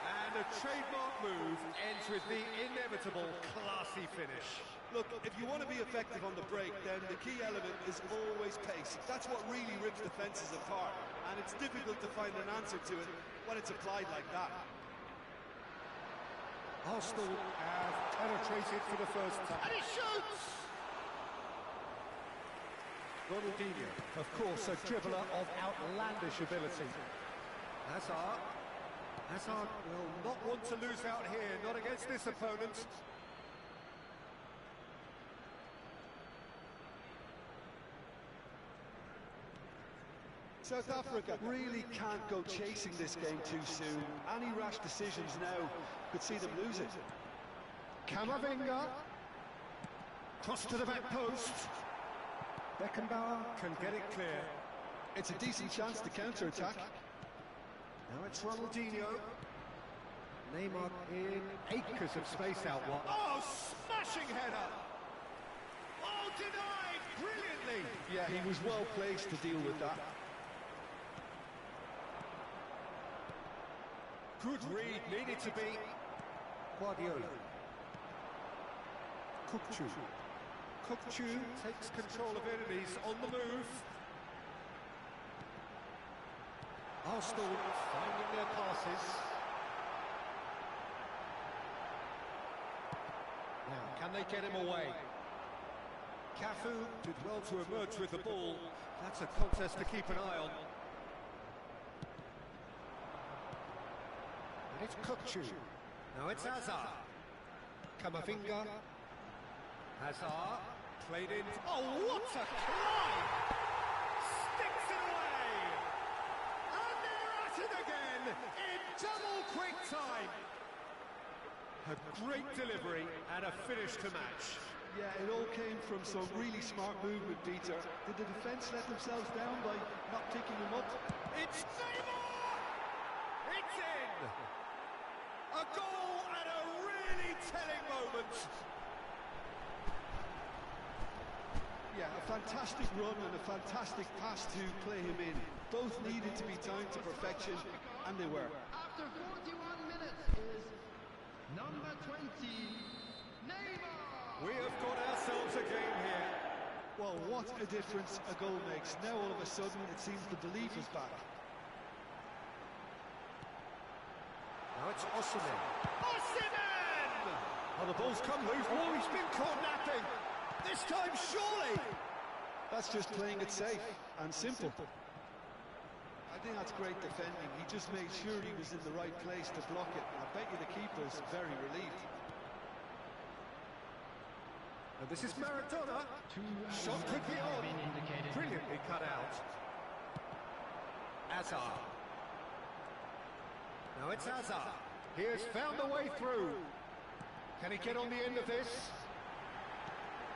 And a trademark move ends with the inevitable classy finish. Look, if you want to be effective on the break, then the key element is always pace. That's what really rips defences apart. And it's difficult to find an answer to it when it's applied like that. Arsenal have penetrated for the first time. And he shoots! Ronaldinho, of course, a dribbler of outlandish ability. Hazard will not want to lose out here, not against this opponent. South Africa really can't go chasing this game too soon. Any rash decisions now could see them lose it. Camavinga. Cross to the back post. Beckenbauer can get it clear. It's a decent chance to counter-attack. Now it's Ronaldinho. Neymar in acres of space out wide. Oh, smashing header! Oh, denied brilliantly! Yeah, he was well placed to deal with that. Good read, needed to be. Guardiola. Kukçu. Kukçu takes control of it and he's on the move. Arsenal finding their passes. Now, can they get him away? Cafu did well to emerge with the ball. That's a contest to keep an eye on. It's Kukcu. Now it's Hazard. Kamavinga. Hazard. Played in. Oh, what a climb! Sticks it away! And they're at it again in double quick time. A great delivery and a finish to match. Yeah, it all came from some really smart movement, Peter. Did the defence let themselves down by not picking him up? It's Neymar! It's in! A goal at a really telling moment. Yeah, a fantastic run and a fantastic pass to play him in. Both needed to be timed to perfection, and they were. After 41 minutes is number 20, Neymar. We have got ourselves a game here. Well, what a difference a goal makes. Now all of a sudden it seems the belief is back. Now it's Osimhen. Osimhen! Oh, the ball's come loose. Oh, he's been caught napping. This time, surely. That's just playing it safe and simple. I think that's great defending. He just made sure he was in the right place to block it. I bet you the keeper's very relieved. And this is Maradona. Shot quickly on. Brilliantly cut out. Hazard. Now it's Hazard. He has found a way through. Can he get on the end of this?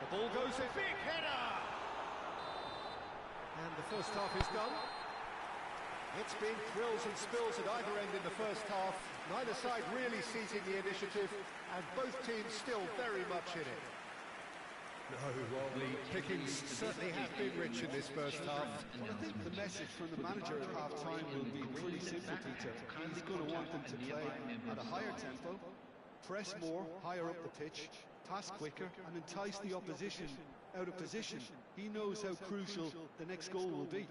The ball goes in. Big header! And the first half is done. It's been thrills and spills at either end in the first half. Neither side really seizing the initiative, and both teams still very much in it. No, well, the pickings certainly have been rich in this first half. Well, I think the message from the manager at half-time will be pretty simple, Peter. He's going to want them to play at a higher tempo, press more, higher up the pitch, pass quicker, and entice the opposition out of position. He knows how crucial the next goal will be.